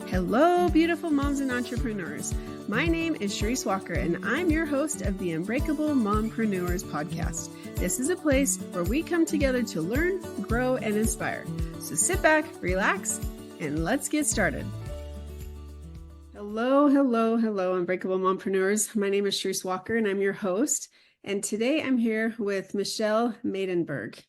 Hello, beautiful moms and entrepreneurs. My name is Charisse Walker, and I'm your host of the Unbreakable Mompreneurs podcast. This is a place where we come together to learn, grow, and inspire. So sit back, relax, and let's get started. Hello, Unbreakable Mompreneurs. My name is Charisse Walker, and I'm your host. And today I'm here with Michelle Maidenberg.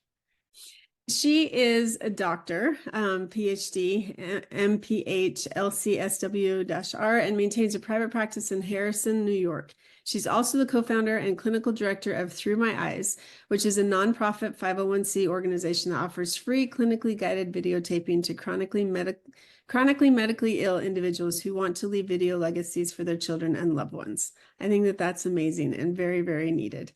She is a doctor, PhD, MPH, LCSW-R, and maintains a private practice in Harrison, New York. She's also the co-founder and clinical director of Thru My Eyes, which is a nonprofit 501c organization that offers free clinically guided videotaping to chronically medically ill individuals who want to leave video legacies for their children and loved ones. I think that that's amazing and very, very needed.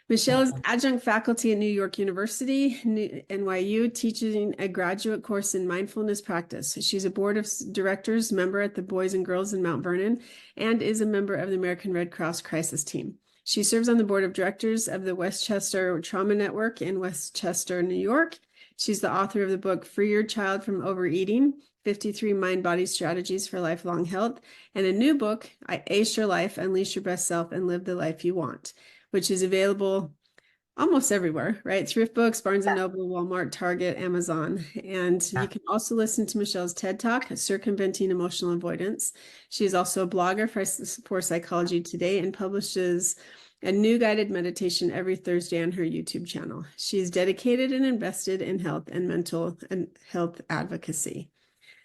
Michelle is adjunct faculty at New York University, NYU, teaching a graduate course in mindfulness practice. She's a board of directors member at the Boys and Girls in Mount Vernon and is a member of the American Red Cross Crisis Team. She serves on the board of directors of the Westchester Trauma Network in Westchester, New York. She's the author of the book Free Your Child from Overeating, 53 Mind-Body Strategies for Lifelong Health, and a new book, Ace Your Life, Unleash Your Best Self, and Live the Life You Want, which is available almost everywhere, right? Thrift Books, Barnes & Noble, Walmart, Target, Amazon. And you can also listen to Michelle's TED Talk, Circumventing Emotional Avoidance. She is also a blogger for Psychology Today and publishes a new guided meditation every Thursday on her YouTube channel. She is dedicated and invested in health and mental and health advocacy.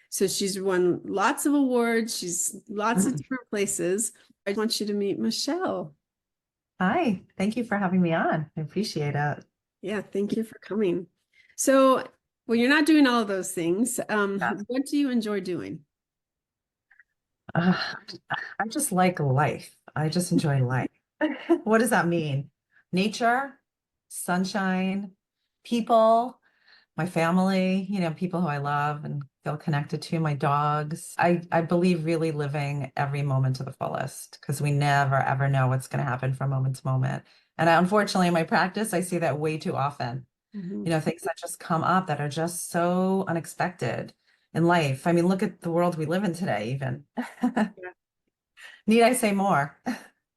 So she's won lots of awards. She's lots of different places. I want you to meet Michelle. Hi, thank you for having me on. I appreciate it. Yeah, thank you for coming. So, well, you're not doing all of those things. What do you enjoy doing? I just like life. I just enjoy life. What does that mean? Nature, sunshine, people, my family, people who I love and feel connected to, my dogs. I believe really living every moment to the fullest because we never, ever know what's going to happen from moment to moment. And unfortunately, in my practice, I see that way too often. Things that just come up that are just so unexpected in life. I mean, look at the world we live in today, even. Need I say more?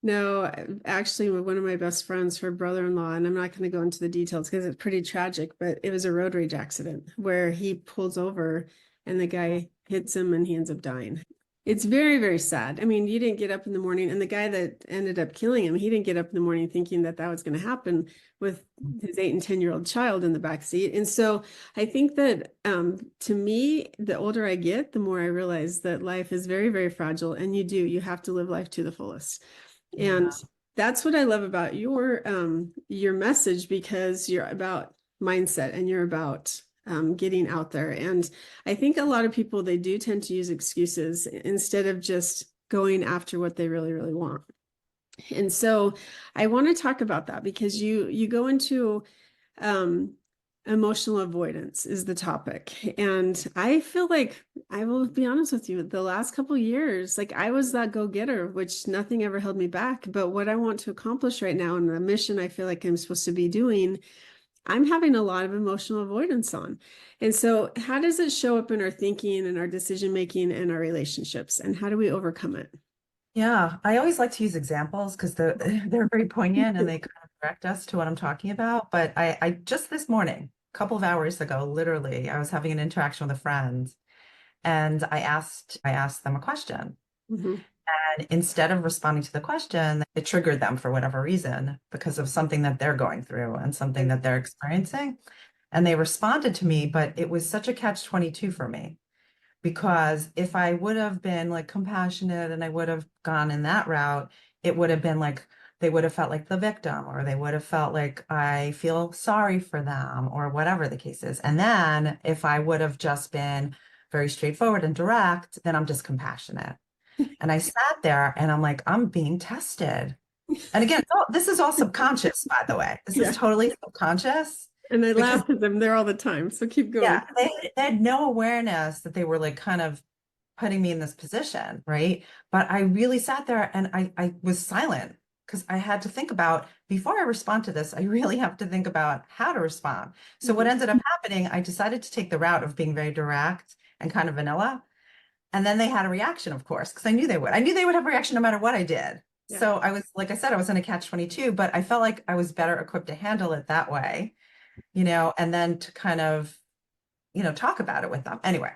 No, actually, one of my best friends, her brother-in-law, and I'm not going to go into the details because it's pretty tragic, but it was a road rage accident where he pulls over and the guy hits him and he ends up dying. It's very, very sad. I mean, you didn't get up in the morning, and the guy that ended up killing him, he didn't get up in the morning thinking that that was going to happen with his 8 and 10-year-old child in the back seat. And so I think that to me, the older I get, the more I realize that life is very, very fragile, and you have to live life to the fullest. And that's what I love about your message, because you're about mindset and you're about getting out there. And I think a lot of people, they do tend to use excuses instead of just going after what they really, really want. And so I want to talk about that because you go into emotional avoidance is the topic. And I feel like, I will be honest with you, the last couple of years, like I was that go-getter, which nothing ever held me back. But what I want to accomplish right now and the mission I feel like I'm supposed to be doing, I'm having a lot of emotional avoidance on. And so how does it show up in our thinking and our decision-making and our relationships? And how do we overcome it? Yeah, I always like to use examples because they're very poignant and they kind of direct us to what I'm talking about. But I just this morning, a couple of hours ago, literally, I was having an interaction with a friend and I asked them a question. And instead of responding to the question, it triggered them for whatever reason because of something that they're going through and something that they're experiencing. And they responded to me, but it was such a catch-22 for me. Because if I would have been like compassionate and I would have gone in that route, it would have been like, they would have felt like the victim, or they would have felt like I feel sorry for them, or whatever the case is. And then if I would have just been very straightforward and direct, then I'm just compassionate. And I sat there and I'm like, I'm being tested. And again, this is all subconscious, by the way. This is totally subconscious. And I laugh at them there all the time. So keep going. Yeah, they had no awareness that they were like kind of putting me in this position, right? But I really sat there and I was silent because I had to think about, before I respond to this, I really have to think about how to respond. So what ended up happening, I decided to take the route of being very direct and kind of vanilla. And then they had a reaction, of course, because I knew they would. I knew they would have a reaction no matter what I did. Yeah. So I was, like I said, I was in a catch-22, but I felt like I was better equipped to handle it that way, and then to kind of, talk about it with them. Anyway,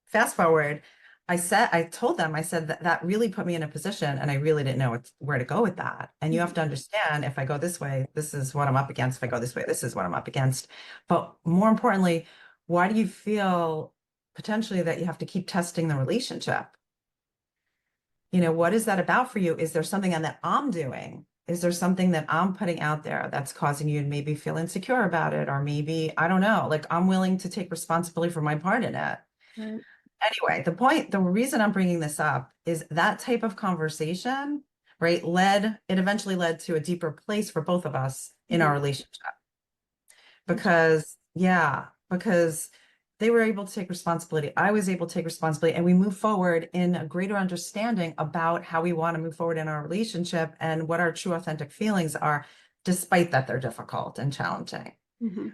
fast forward, I told them, I said that that really put me in a position and I really didn't know where to go with that. And you have to understand, if I go this way, this is what I'm up against. If I go this way, this is what I'm up against. But more importantly, why do you feel potentially that you have to keep testing the relationship? What is that about for you? Is there something that I'm doing? Is there something that I'm putting out there that's causing you to maybe feel insecure about it? Or maybe, I don't know, like I'm willing to take responsibility for my part in it. Right. Anyway, the reason I'm bringing this up is that type of conversation, right, it eventually led to a deeper place for both of us in our relationship. Because they were able to take responsibility. I was able to take responsibility, and we move forward in a greater understanding about how we want to move forward in our relationship and what our true authentic feelings are, despite that they're difficult and challenging,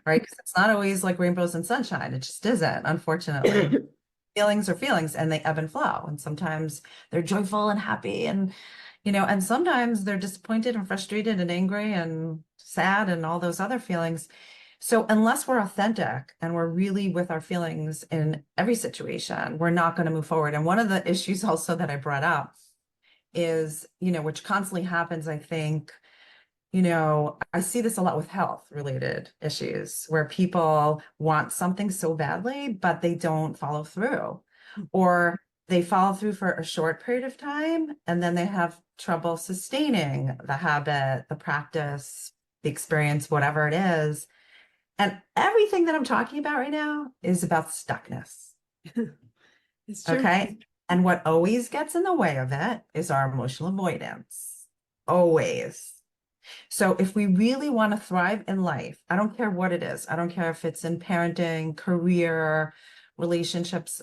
right? Because it's not always like rainbows and sunshine. It just isn't, unfortunately. Feelings are feelings and they ebb and flow. And sometimes they're joyful and happy and sometimes they're disappointed and frustrated and angry and sad and all those other feelings. So unless we're authentic and we're really with our feelings in every situation, we're not going to move forward. And one of the issues also that I brought up is, which constantly happens, I think, I see this a lot with health related issues where people want something so badly, but they don't follow through, or they follow through for a short period of time and then they have trouble sustaining the habit, the practice, the experience, whatever it is. And everything that I'm talking about right now is about stuckness. It's true. Okay. And what always gets in the way of it is our emotional avoidance. Always. So if we really want to thrive in life, I don't care what it is. I don't care if it's in parenting, career, relationships,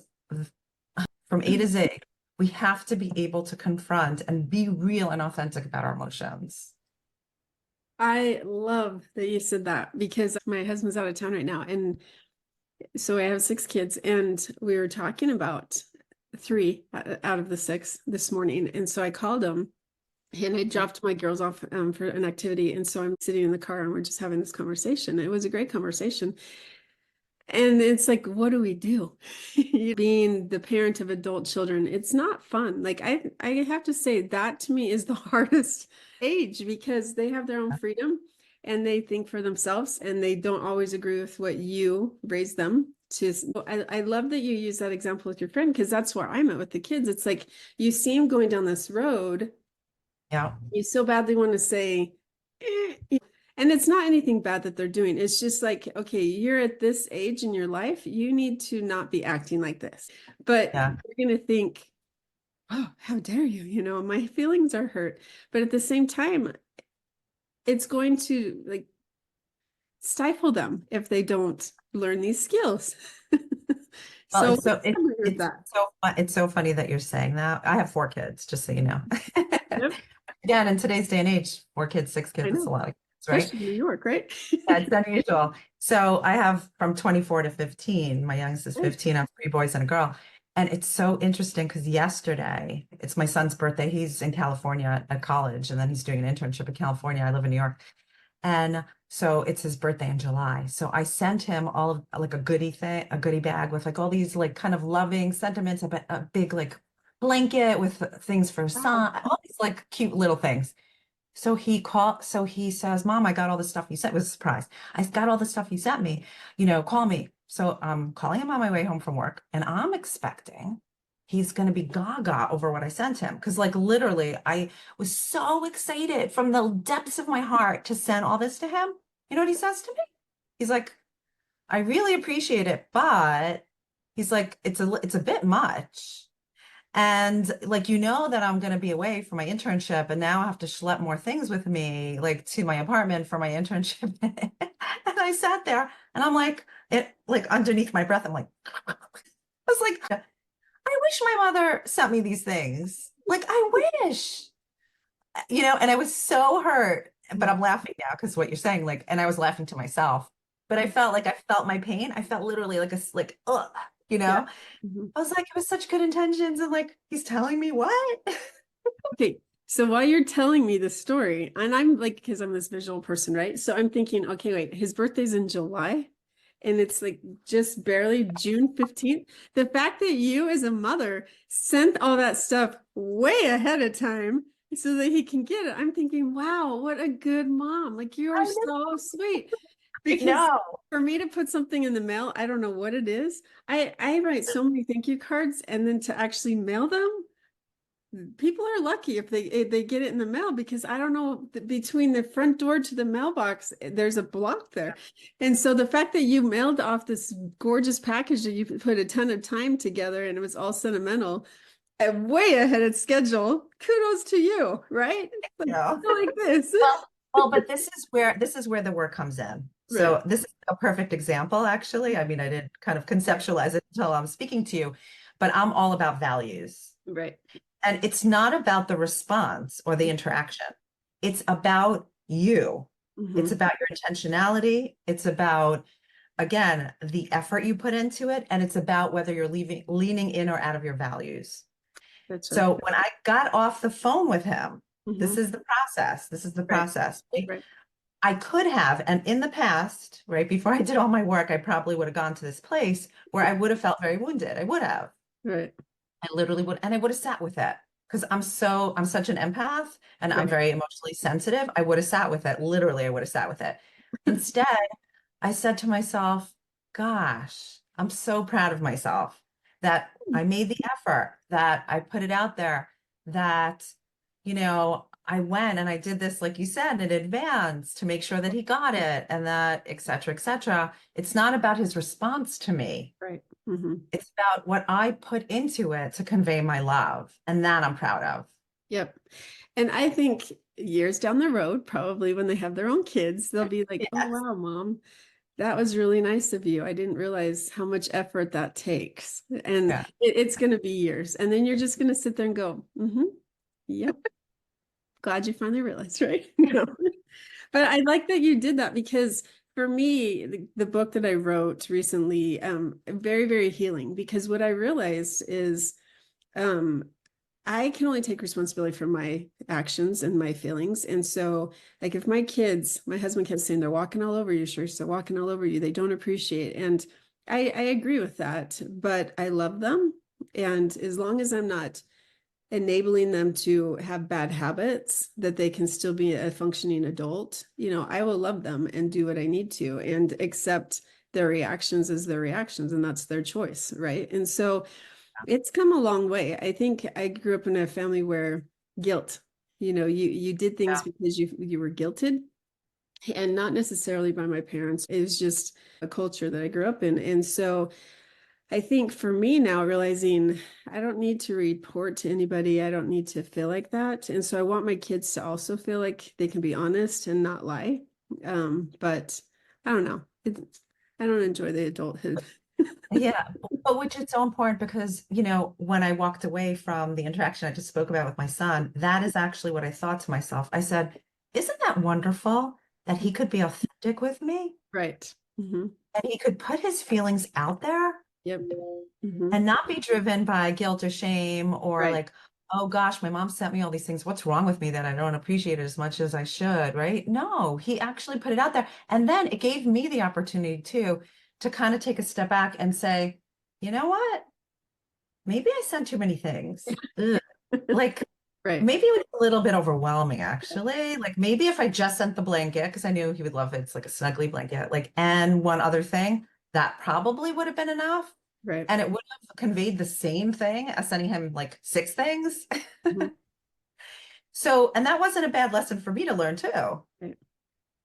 from A to Z, we have to be able to confront and be real and authentic about our emotions. I love that you said that because my husband's out of town right now. And so I have 6 kids, and we were talking about 3 out of the 6 this morning. And so I called him and I dropped my girls off for an activity. And so I'm sitting in the car and we're just having this conversation. It was a great conversation. And it's like, what do we do? Being the parent of adult children, it's not fun. Like I have to say that to me is the hardest age because they have their own freedom and they think for themselves and they don't always agree with what you raise them to. I love that you use that example with your friend because that's where I'm at with the kids. It's like you see them going down this road. Yeah. You so badly want to say, and it's not anything bad that they're doing. It's just like, okay, you're at this age in your life. You need to not be acting like this. But you're going to think, oh, how dare you? My feelings are hurt. But at the same time, it's going to like stifle them if they don't learn these skills. Well, it's so funny that you're saying that. I have 4 kids, just so you know. Yep. Again, in today's day and age, 4 kids, 6 kids, it's a lot of kids, right? Especially in New York, right? Yeah, it's unusual. So I have from 24 to 15. My youngest is 15. I have 3 boys and a girl. And it's so interesting because yesterday, it's my son's birthday. He's in California at college, and then he's doing an internship in California. I live in New York. And so it's his birthday in July. So I sent him all of like a goodie bag with like all these like kind of loving sentiments, a big like blanket with things for son, all these like cute little things. So he says, Mom, I got all the stuff you sent. It was a surprise. I got all the stuff you sent me, call me. So I'm calling him on my way home from work, and I'm expecting he's going to be gaga over what I sent him. Because like literally, I was so excited from the depths of my heart to send all this to him. You know what he says to me? He's like, I really appreciate it, but he's like, it's a bit much. And like, that I'm going to be away for my internship, and now I have to schlep more things with me, like to my apartment for my internship. And I sat there and I'm like, underneath my breath, I'm like, I was like, I wish my mother sent me these things. Like, I wish, and I was so hurt, but I'm laughing now because what you're saying, like, and I was laughing to myself, but I felt my pain. I felt literally ugh. you Yeah. know? Mhm. I was like, it was such good intentions. And like, he's telling me what? Okay. So while you're telling me the story, and I'm like, because I'm this visual person, right? So I'm thinking, okay, wait, his birthday's in July, and it's like just barely June 15th. The fact that you, as a mother, sent all that stuff way ahead of time so that he can get it, I'm thinking, wow, what a good mom. Like, you are I so sweet. Because know. for me to put something in the mail, I don't know what it is. I write so many thank you cards, and then to actually mail them, people are lucky if they get it in the mail, because I don't know, between the front door to the mailbox, there's a block there. And so the fact that you mailed off this gorgeous package that you put a ton of time together, and it was all sentimental and way ahead of schedule, kudos to you, right? Like, No. like this. Well, but this is where the work comes in. Right, So this is a perfect example, actually. I mean, I didn't kind of conceptualize it until I'm speaking to you, but I'm all about values. right. And it's not about the response or the interaction. It's about you. It's Hmm. about your intentionality. It's about, again, the effort you put into it. And it's about whether you're leaning in or out of your values. That's right. So when I got off the phone with him, Hmm. this is the process. This is the Right, process. Right? right. I could have, and in the past, right before I did all my work, I probably would have gone to this place where I would have felt very wounded. I would have. Right, I literally would, and I would have sat with it because I'm such an empath and I'm right. very emotionally sensitive. I would have sat with it. Literally, I would have sat with it. Instead, I said to myself, gosh, I'm so proud of myself that I made the effort, that I put it out there, that, I went and I did this, like you said, in advance to make sure that he got it and that, et cetera, et cetera. It's not about his response to me. Right. Hmm. It's about what I put into it to convey my love. And that I'm proud of. Yep. And I think years down the road, probably when they have their own kids, they'll be like, oh, Yes. wow, mom, that was really nice of you. I didn't realize how much effort that takes. And Yeah. it's going to be years. And then you're just going to sit there and go, yep, glad you finally realized, right? No. But I like that you did that, because for me, the book that I wrote recently, very, very healing, because what I realized is, um, I can only take responsibility for my actions and my feelings. And so, like, if my kids, my husband kept saying, they're walking all over you, Sharice, they're walking all over you, they don't appreciate. And I agree with that, but I love them. And as long as I'm not enabling them to have bad habits, that they can still be a functioning adult, I will love them and do what I need to and accept their reactions as their reactions. And that's their choice. Right. And so, it's come a long way. I think I grew up in a family where guilt, you did things Yeah. because you were guilted, and not necessarily by my parents. It was just a culture that I grew up in. And so I think for me now, realizing I don't need to report to anybody. I don't need to feel like that. And so I want my kids to also feel like they can be honest and not lie. But I don't know. I don't enjoy the adulthood. Yeah, but which is so important because, when I walked away from the interaction I just spoke about with my son, that is actually what I thought to myself. I said, isn't that wonderful that he could be authentic with me Right. Hmm. and he could put his feelings out there Yep. Hmm. and not be driven by guilt or shame or Right. like, oh gosh, my mom sent me all these things. What's wrong with me that I don't appreciate it as much as I should, right? No, he actually put it out there. And then it gave me the opportunity too to kind of take a step back and say, you know what? Maybe I sent too many things. Ugh. Like Right. maybe it was a little bit overwhelming, actually. Like maybe if I just sent the blanket, because I knew he would love it. It's like a snuggly blanket, like, and one other thing, that probably would have been enough. Right. And it would have conveyed the same thing as sending him like six things. Mhm. So, and that wasn't a bad lesson for me to learn too. Right.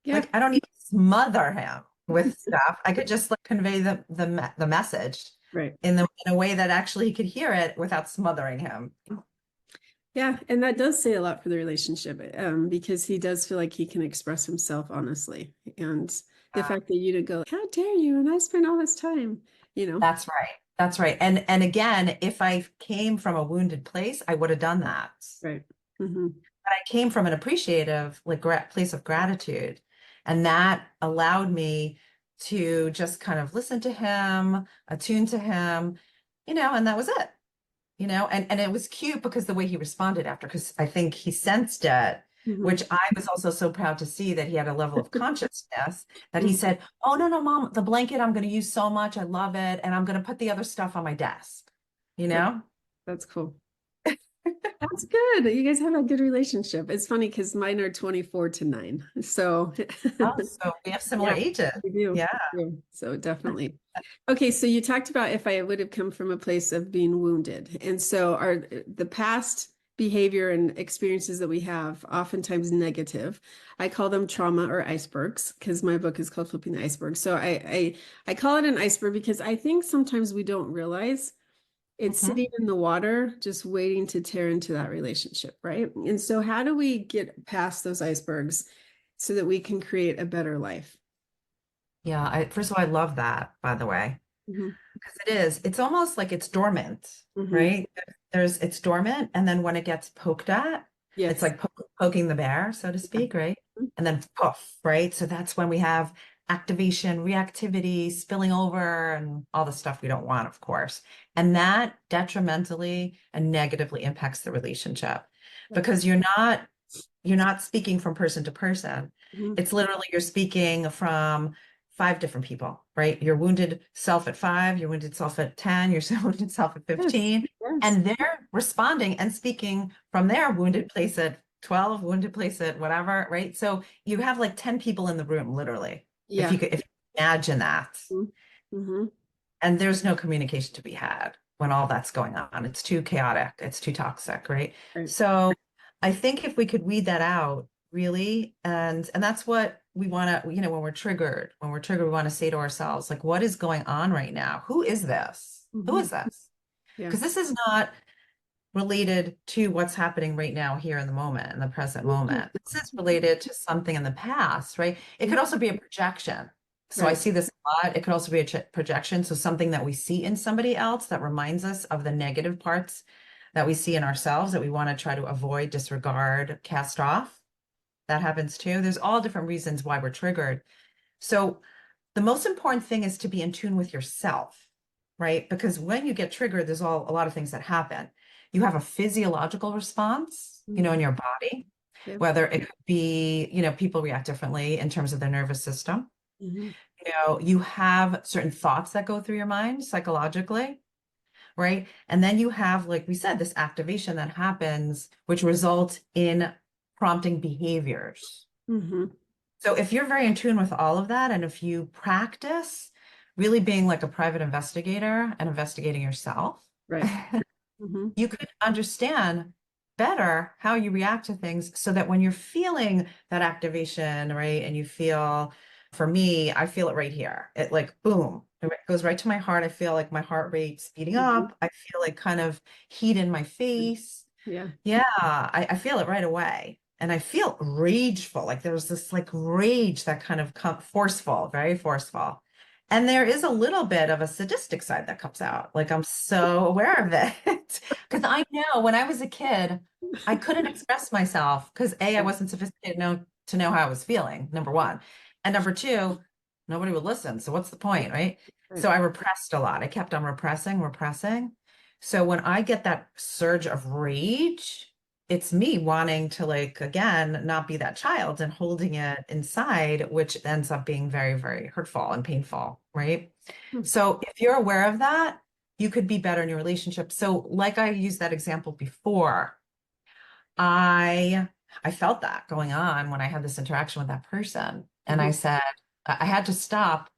Yeah. Like I don't need to smother him with stuff. I could just like convey the message Right. in a way that actually he could hear it without smothering him. Yeah. And that does say a lot for the relationship, because he does feel like he can express himself honestly. And the fact that you did go, how dare you? And I spent all this time, you know. That's right. That's right. And again, if I came from a wounded place, I would have done that. Right. Hmm. But I came from an appreciative, like place of gratitude, and that allowed me to just kind of listen to him, attune to him, and that was it. And it was cute because the way he responded after, because I think he sensed it, Mhm. which I was also so proud to see that he had a level of consciousness that he said, "Oh, no, no, mom, the blanket I'm going to use so much. I love it. And I'm going to put the other stuff on my desk, you That- know?" That's cool. That's good. You guys have a good relationship. It's funny because mine are 24 to 9. So Oh, so we have similar yeah, ages. we do. Yeah. We do. So definitely. Okay, so you talked about if I would have come from a place of being wounded. And so are the past behavior and experiences that we have oftentimes negative. I call them trauma or icebergs because my book is called Flipping the Iceberg. So I call it an iceberg because I think sometimes we don't realize it's Mhm. sitting in the water, just waiting to tear into that relationship, right? And so, how do we get past those icebergs so that we can create a better life? Yeah. First of all, I love that, by the way, Hmm. because it's almost like it's dormant, Hmm. right? It's dormant. And then when it gets poked at, it's Yes. like poking the bear, so to speak, right? And then poof, right? So that's when we have activation, reactivity, spilling over, and all the stuff we don't want, of course. And that detrimentally and negatively impacts the relationship because you're not speaking from person to person. Mhm. It's literally you're speaking from five different people, right? Your wounded self at 5, your wounded self at 10, your wounded self at Yes. 15, Yes. and they're responding and speaking from their wounded place at 12, wounded place at whatever, right? So you have like 10 people in the room, literally, Yeah. if you imagine that. Mm-hmm. And there's no communication to be had when all that's going on. It's too chaotic, it's too toxic, right? Right. So I think if we could weed that out, really, and that's what we want to, when we're triggered, we want to say to ourselves, like, what is going on right now? Who is this? Who Hmm. is this? Yeah. Because this is not related to what's happening right now here in the moment, in the present moment. This is related to something in the past, right? It could also be a projection. So I Right. see this a lot. It could also be a projection. So something that we see in somebody else that reminds us of the negative parts that we see in ourselves that we want to try to avoid, disregard, cast off. That happens too. There's all different reasons why we're triggered. So the most important thing is to be in tune with yourself, right? Because when you get triggered, there's a lot of things that happen. You have a physiological response, Mhm. in your body, Yep. whether it could be, people react differently in terms of their nervous system. Hmm. You have certain thoughts that go through your mind psychologically, right? And then you have, like we said, this activation that happens, which results in prompting behaviors. Hmm. So if you're very in tune with all of that, and if you practice really being like a private investigator and investigating yourself, Right. Hmm. you could understand better how you react to things so that when you're feeling that activation, right, and you feel, for me, I feel it right here. It like boom, it goes right to my heart. I feel like my heart rate speeding Hmm. up. I feel like kind of heat in my face. Yeah. Yeah, I feel it right away. And I feel rageful. Like there's this like rage that kind of forceful, very forceful. And there is a little bit of a sadistic side that comes out. Like I'm so aware of it. Because I know when I was a kid, I couldn't express myself because A, I wasn't sophisticated to know how I was feeling, number one. And number two, nobody would listen. So what's the point, right? Right. So I repressed a lot. I kept on repressing, repressing. So when I get that surge of rage, it's me wanting to, like, again, not be that child and holding it inside, which ends up being very, very hurtful and painful, right? Hmm. So if you're aware of that, you could be better in your relationship. So like I used that example before, I I felt that going on when I had this interaction with that person. And I Hmm. said, I had to stop,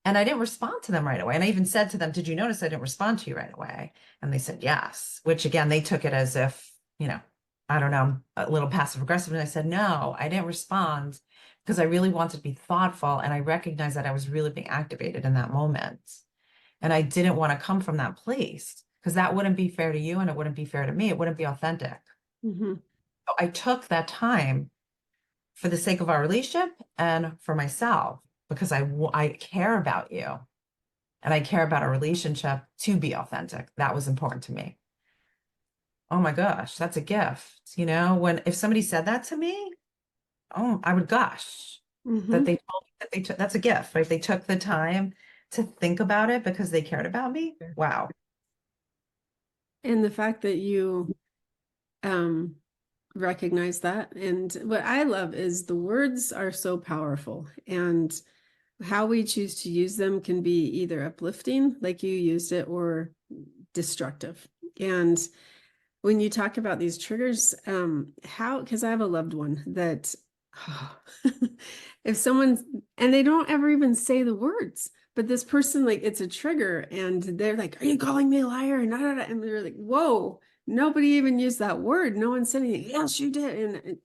and I didn't respond to them right away. And I even said to them, "Did you notice I didn't respond to you right away?" And they said, "Yes," which again, they took it as if, I don't know, a little passive aggressive. And I said, "No, I didn't respond because I really wanted to be thoughtful. And I recognized that I was really being activated in that moment. And I didn't want to come from that place because that wouldn't be fair to you and it wouldn't be fair to me. It wouldn't be authentic." Hmm. So I took that time for the sake of our relationship and for myself because I care about you. And I care about a relationship to be authentic. That was important to me. Oh my gosh, that's a gift. When if somebody said that to me, oh, I would gush. that Mm-hmm. they told me that they took, that's a gift, right? They took the time to think about it because they cared about me. Wow. And the fact that you um recognize that. And what I love is the words are so powerful, and how we choose to use them can be either uplifting, like you used it, or destructive. And when you talk about these triggers, how, because I have a loved one that, oh, if someone, and they don't ever even say the words, but this person, like, it's a trigger, and they're like, "Are you calling me a liar?" And, and they're like, "Whoa, nobody even used that word. No one said anything." "Yes, you did." And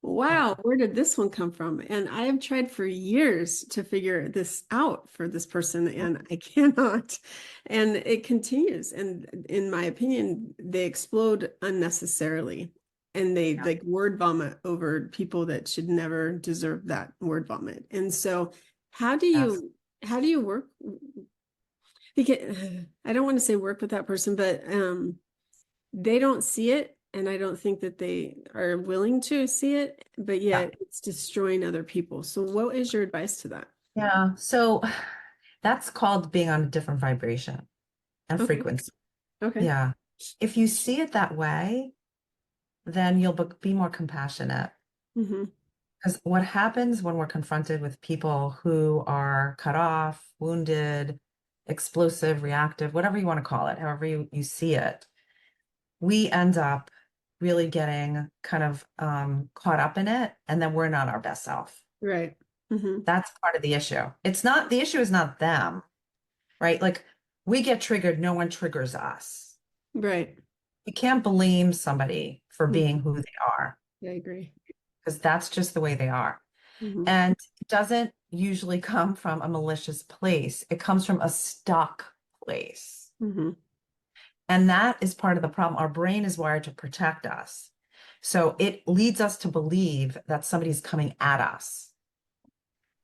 wow, where did this one come from? And I have tried for years to figure this out for this person, and I cannot. And it continues. And in my opinion, they explode unnecessarily. And they Yeah. like word vomit over people that should never deserve that word vomit. And so how do Yes. you work? Because I don't want to say work with that person, but they don't see it, and I don't think that they are willing to see it, but Yeah. yet it's destroying other people. So what is your advice to that? Yeah. So that's called being on a different vibration and Okay. frequency. Okay. Yeah. If you see it that way, then you'll be more compassionate. Mm-hmm. Because what happens when we're confronted with people who are cut off, wounded, explosive, reactive, whatever you want to call it, however you see it, we end up really getting kind of caught up in it, and then we're not our best self. Right. Mm-hmm. That's part of the issue. It's not, the issue is not them, right? Like we get triggered, no one triggers us. Right. You can't blame somebody for being Mm-hmm. who they are I agree. because that's just the way they are. Mm-hmm. And it doesn't usually come from a malicious place. It comes from a stuck place. Mm-hmm. And that is part of the problem. Our brain is wired to protect us. So it leads us to believe that somebody's coming at us.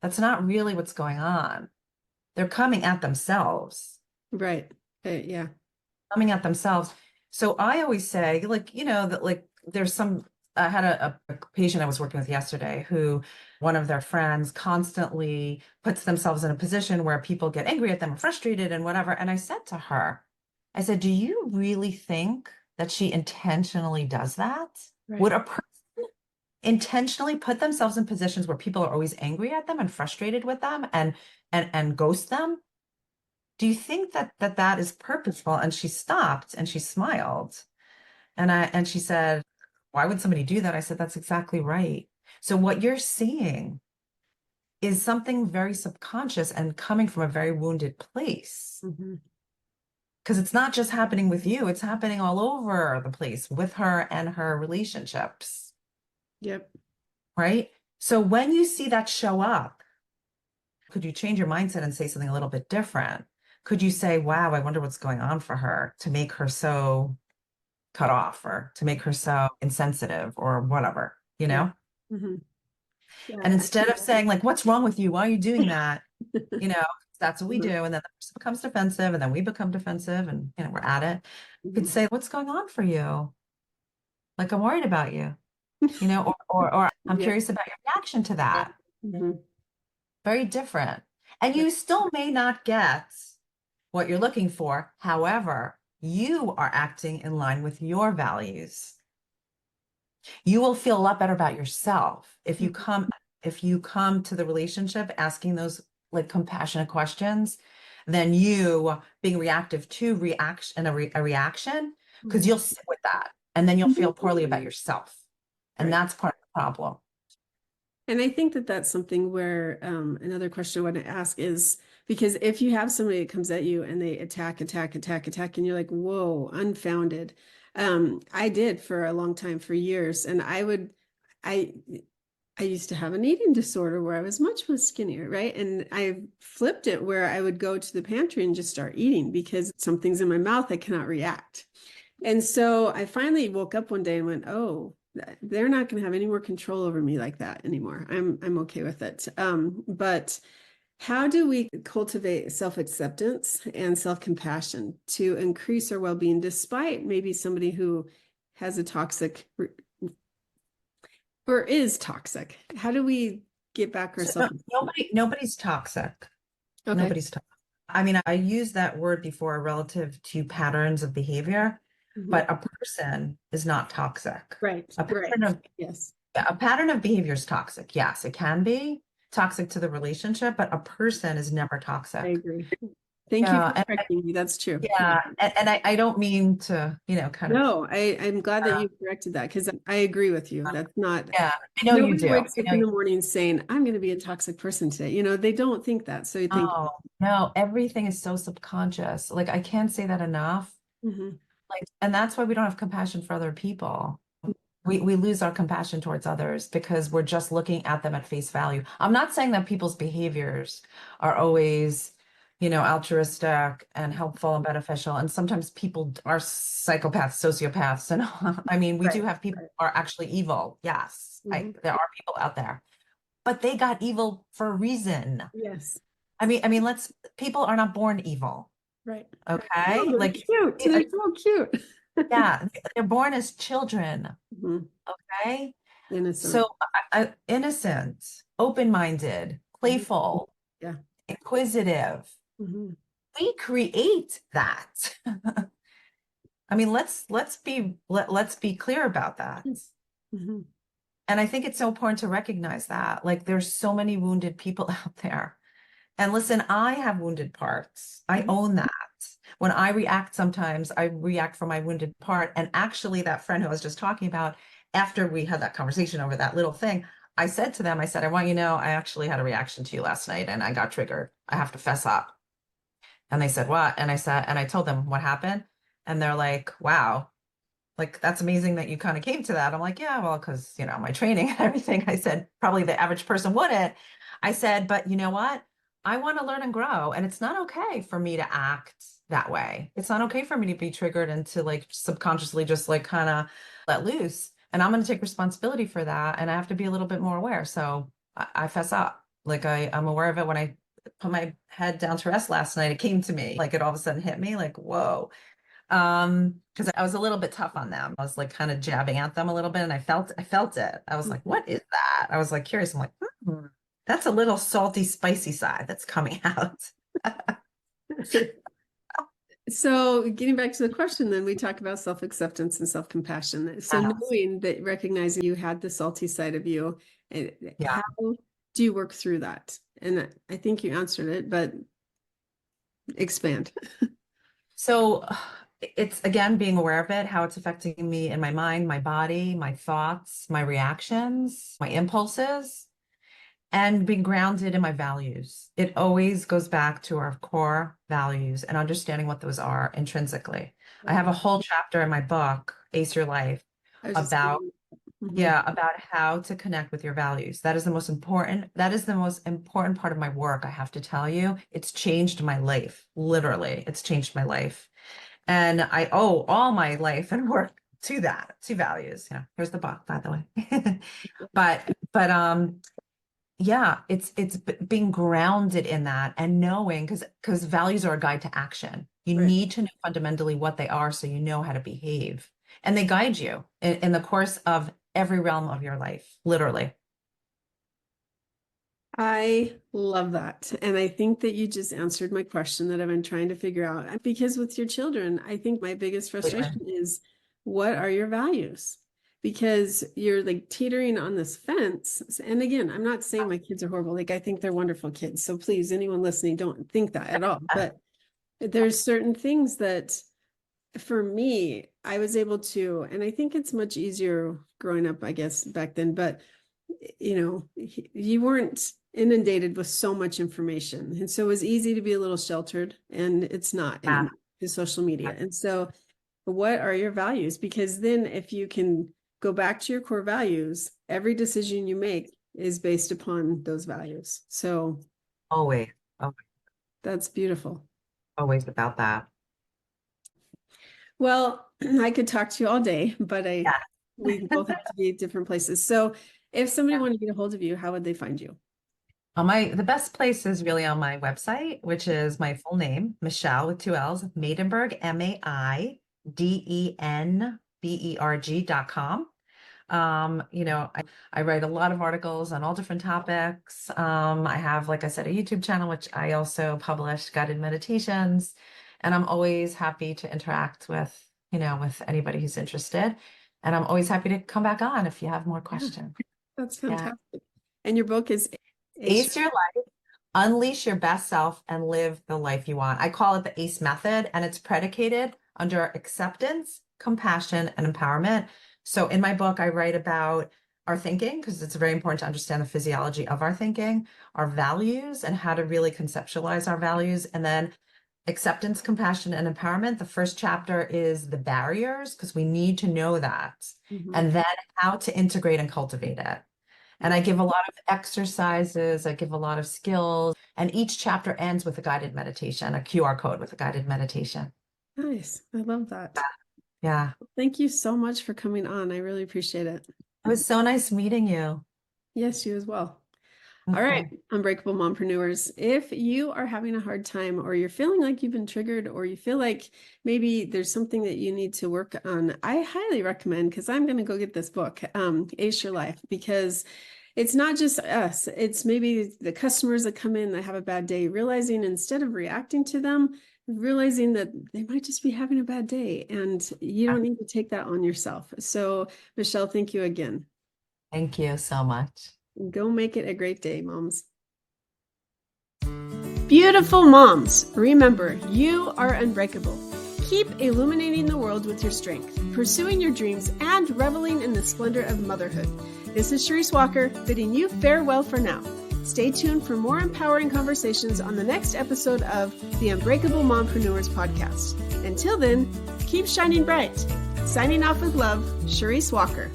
That's not really what's going on. They're coming at themselves, Right. Yeah. coming at themselves. So I always say, like, that like there's some, I had a patient I was working with yesterday who one of their friends constantly puts themselves in a position where people get angry at them and frustrated and whatever. And I said to her, I said, do you really think that she intentionally does that? Would Right. a person intentionally put themselves in positions where people are always angry at them and frustrated with them and ghost them? Do you think that is purposeful? And she stopped and she smiled. And she said, why would somebody do that? I said, that's exactly right. So what you're seeing is something very subconscious and coming from a very wounded place. Mm-hmm. Because it's not just happening with you, it's happening all over the place with her and her relationships, Yep. right? So when you see that show up, could you change your mindset and say something a little bit different? Could you say, wow, I wonder what's going on for her to make her so cut off or to make her so insensitive or whatever, you Yeah. know? Mm-hmm. And Yeah. instead of saying, like, what's wrong with you? Why are you doing that? You know, that's what we do. Mhm. And then the person becomes defensive and then we become defensive and, we're at it. You could Mhm. say, what's going on for you? Like, I'm worried about you, or I'm Yep. curious about your reaction to that. Mhm. Very different. And Right. you still may not get what you're looking for. However, you are acting in line with your values. You will feel a lot better about yourself Mhm. if you come to the relationship asking those like compassionate questions than you being reactive to a reaction, because Mhm. you'll sit with that and then you'll feel poorly about yourself. And Right. that's part of the problem. And I think that that's something where another question I want to ask is, because if you have somebody that comes at you and they attack, attack, attack, attack, and you're like, whoa, unfounded. I did for a long time, for years, and I I used to have an eating disorder where I was much more skinnier, right? And I flipped it where I would go to the pantry and just start eating because something's in my mouth, I cannot react. And so I finally woke up one day and went, "Oh, they're not going to have any more control over me like that anymore. I'm okay with it." But how do we cultivate self-acceptance and self-compassion to increase our well-being despite maybe somebody who has a toxic or is toxic? How do we get back So ourselves? nobody's toxic. Okay. Nobody's toxic. I mean, I used that word before relative to patterns of behavior, Mhm. but a person is not toxic. Right. A Right. pattern of Yes. a pattern of behavior is toxic. Yes, it can be toxic to the relationship, but a person is never I toxic. agree. Thank you for Yeah, correcting me. That's true. yeah, and I don't mean to, kind of, No, I'm glad that you corrected that because I agree with you. That's not, yeah, I know you nobody do. wakes up in the morning saying, I'm going to be a toxic person today. They don't think that. So you think, Oh, no, everything is so subconscious. Like, I can't say that enough. Mhm. Like, and that's why we don't have compassion for other people. We lose our compassion towards others because we're just looking at them at face value. I'm not saying that people's behaviors are always, altruistic and helpful and beneficial. And sometimes people are psychopaths, sociopaths. And I mean, we do Right. have people Right. who are actually evil. Yes, Mhm. there are people out there, but they got evil for a reason. Yes. People are not born evil. Right. Okay. Oh, they're Like, cute. They're so cute. yeah, they're born as children. Mhm. Okay. Innocent. So innocent, open-minded, Mhm. playful, Yeah. inquisitive. Mhm. We create that. I mean, let's be clear about that. Mhm. And I think it's so important to recognize that. Like, there's so many wounded people out there. And listen, I have wounded parts. I Mhm. own that. When I react, sometimes I react from my wounded part. And actually, that friend who I was just talking about, after we had that conversation over that little thing, I said to them, I said, I want you to know, I actually had a reaction to you last night and I got triggered. I have to fess up. And they said, what? And I told them what happened. And they're like, wow, like, that's amazing that you kind of came to that. I'm like, yeah, well, because, my training and everything. I said, probably the average person wouldn't. I said, but you know what? I want to learn and grow. And it's not okay for me to act that way. It's not okay for me to be triggered and to like subconsciously just like kind of let loose. And I'm going to take responsibility for that. And I have to be a little bit more aware. So I fess up. Like, I'm aware of it when I put my head down to rest last night. It came to me, like, it all of a sudden hit me like, whoa. Because I was a little bit tough on them. I was like kind of jabbing at them a little bit, and I felt it. I was like, what is that? I was like curious. I'm like, that's a little salty, spicy side that's coming out. So getting back to the question, then we talk about self-acceptance and self-compassion. So Yes. knowing that, recognizing you had the salty side of you, and Yeah. how do you work through that? And I think you answered it, but expand. So it's again being aware of it, how it's affecting me in my mind, my body, my thoughts, my reactions, my impulses, and being grounded in my values. It always goes back to our core values and understanding what those are intrinsically. I have a whole chapter in my book, Ace Your Life, I was just about Mhm. yeah, about how to connect with your values. That is the most important part of my work, I have to tell you. It's changed my life. Literally, it's changed my life. And I owe all my life and work to that, to values. Here's the book, by the way. But yeah, it's being grounded in that and knowing because values are a guide to action. You Right. need to know fundamentally what they are so you know how to behave. And they guide you in the course of every realm of your life, literally. I love that. And I think that you just answered my question that I've been trying to figure out. Because with your children, I think my biggest frustration is, what are your values? Because you're like teetering on this fence. And again, I'm not saying my kids are horrible. Like, I think they're wonderful kids. So please, anyone listening, don't think that at all. But there's certain things that for me, I was able to, and I think it's much easier growing up, I guess, back then, but you weren't inundated with so much information. And so it was easy to be a little sheltered, and it's not Yeah. anymore with social media. And so, what are your values? Because then, if you can go back to your core values, every decision you make is based upon those values. So, Always, that's beautiful. always about that. Well, I could talk to you all day, but Yeah. we both have to be at different places. So, if somebody Yeah. wanted to get a hold of you, how would they find you? The best place is really on my website, which is my full name, Michelle with two L's, Maidenberg, Maidenberg.com. I write a lot of articles on all different topics. I have, like I said, a YouTube channel, which I also publish guided meditations, and I'm always happy to interact with anybody who's interested. And I'm always happy to come back on if you have more questions. That's Yeah. fantastic. And your book is Ace Your Life, Unleash Your Best Self, and Live the Life You Want. I call it the ACE method, and it's predicated under acceptance, compassion, and empowerment. So in my book, I write about our thinking, because it's very important to understand the physiology of our thinking, our values, and how to really conceptualize our values. And then acceptance, compassion, and empowerment. The first chapter is the barriers, because we need to know that. And then how to integrate and cultivate it. And I give a lot of exercises, I give a lot of skills, and each chapter ends with a guided meditation, a QR code with a guided meditation. Nice. I love that. Yeah. Thank you so much for coming on. I really appreciate it. It was so nice meeting you. Yes, you as well. All right, Unbreakable Mompreneurs. If you are having a hard time, or you're feeling like you've been triggered, or you feel like maybe there's something that you need to work on, I highly recommend, because I'm going to go get this book, Ace Your Life, because it's not just us. It's maybe the customers that come in that have a bad day, realizing instead of reacting to them, realizing that they might just be having a bad day, and you don't need to take that on yourself. So, Michelle, thank you again. Thank you so much. Go make it a great day, moms. Beautiful moms, remember, you are unbreakable. Keep illuminating the world with your strength, pursuing your dreams, and reveling in the splendor of motherhood. This is Charisse Walker, bidding you farewell for now. Stay tuned for more empowering conversations on the next episode of the Unbreakable Mompreneurs podcast. Until then, keep shining bright. Signing off with love, Charisse Walker.